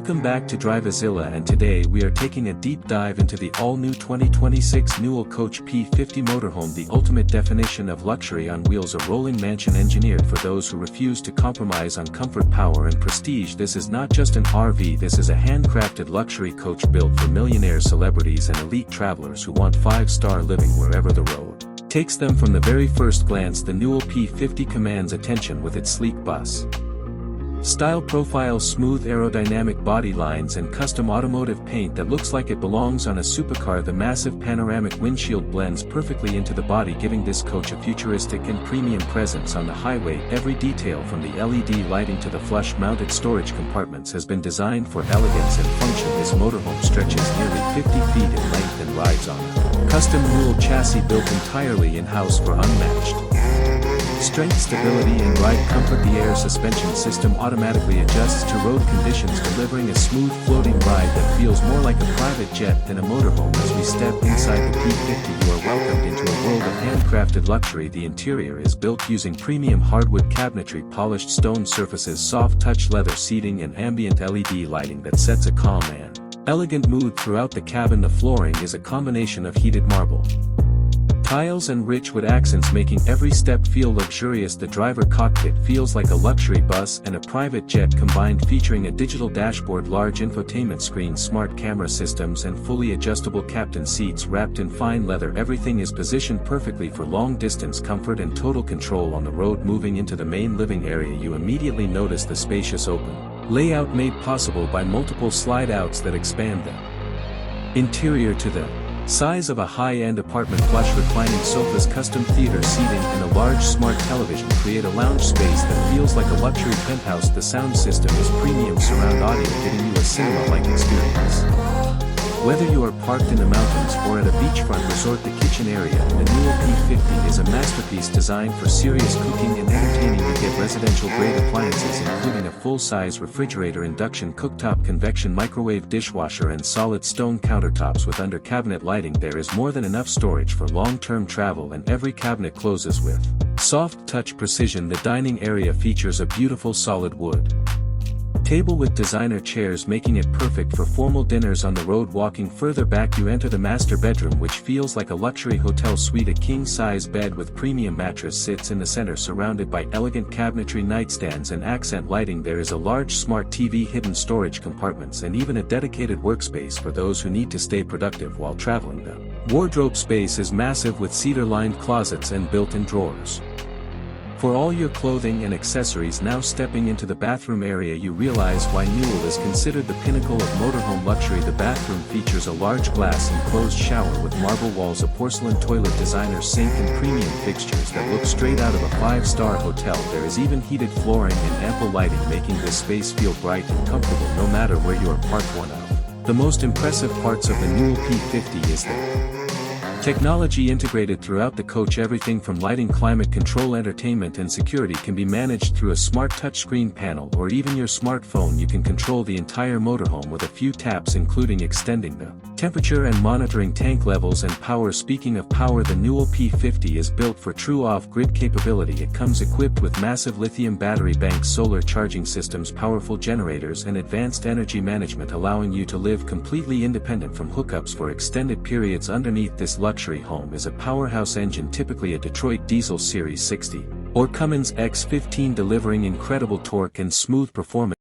Welcome back to Drivezilla, and today we are taking a deep dive into the all-new 2026 Newell Coach P50 motorhome, the ultimate definition of luxury on wheels, a rolling mansion engineered for those who refuse to compromise on comfort, power and prestige. This is not just an RV, this is a handcrafted luxury coach built for millionaires, celebrities and elite travelers who want 5-star living wherever the road takes them. From the very first glance, the Newell P50 commands attention with its sleek bus style profile, smooth aerodynamic body lines and custom automotive paint that looks like it belongs on a supercar. The massive panoramic windshield blends perfectly into the body, giving this coach a futuristic and premium presence on the highway. Every detail from the LED lighting to the flush-mounted storage compartments has been designed for elegance and function. This motorhome stretches nearly 50 feet in length and rides on a custom Newell chassis built entirely in-house for unmatched strength, stability and ride comfort. The air suspension system automatically adjusts to road conditions, delivering a smooth floating ride that feels more like a private jet than a motorhome. As we step inside the P50, you are welcomed into a world of handcrafted luxury. The interior is built using premium hardwood cabinetry, polished stone surfaces, soft touch leather seating and ambient LED lighting that sets a calm and elegant mood throughout the cabin. The flooring is a combination of heated marble tiles and rich wood accents, making every step feel luxurious. The driver cockpit feels like a luxury bus and a private jet combined, featuring a digital dashboard, large infotainment screen, smart camera systems and fully adjustable captain seats wrapped in fine leather. Everything is positioned perfectly for long-distance comfort and total control on the road. Moving into the main living area, you immediately notice the spacious open layout made possible by multiple slide-outs that expand the interior to the size of a high-end apartment. Plush reclining sofas, custom theater seating and a large smart television create a lounge space that feels like a luxury penthouse. The sound system is premium surround audio, giving you a cinema-like experience. Whether you are parked in the mountains or at a beachfront resort, the kitchen area in the Newell P50 is a masterpiece designed for serious cooking and entertaining. You get residential-grade appliances including a full-size refrigerator, induction cooktop, convection microwave, dishwasher and solid stone countertops with under-cabinet lighting. There is more than enough storage for long-term travel, and every cabinet closes with soft touch precision. The dining area features a beautiful solid wood table with designer chairs, making it perfect for formal dinners on the road. Walking further back, you enter the master bedroom, which feels like a luxury hotel suite. A king-size bed with premium mattress sits in the center, surrounded by elegant cabinetry, nightstands and accent lighting. There is a large smart TV, hidden storage compartments and even a dedicated workspace for those who need to stay productive while traveling. The wardrobe space is massive with cedar-lined closets and built-in drawers for all your clothing and accessories. Now stepping into the bathroom area, you realize why Newell is considered the pinnacle of motorhome luxury. The bathroom features a large glass enclosed shower with marble walls, a porcelain toilet, designer sink and premium fixtures that look straight out of a 5-star hotel. There is even heated flooring and ample lighting, making this space feel bright and comfortable no matter where you are parked. One of the most impressive parts of the Newell P50 is the technology integrated throughout the coach. Everything from lighting, climate control, entertainment and security can be managed through a smart touchscreen panel or even your smartphone. You can control the entire motorhome with a few taps, including extending the temperature and monitoring tank levels and power. Speaking of power, the Newell P50 is built for true off-grid capability. It comes equipped with massive lithium battery banks, solar charging systems, powerful generators and advanced energy management, allowing you to live completely independent from hookups for extended periods. Underneath this luxury home is a powerhouse engine, typically a Detroit diesel Series 60 or Cummins X15, delivering incredible torque and smooth performance.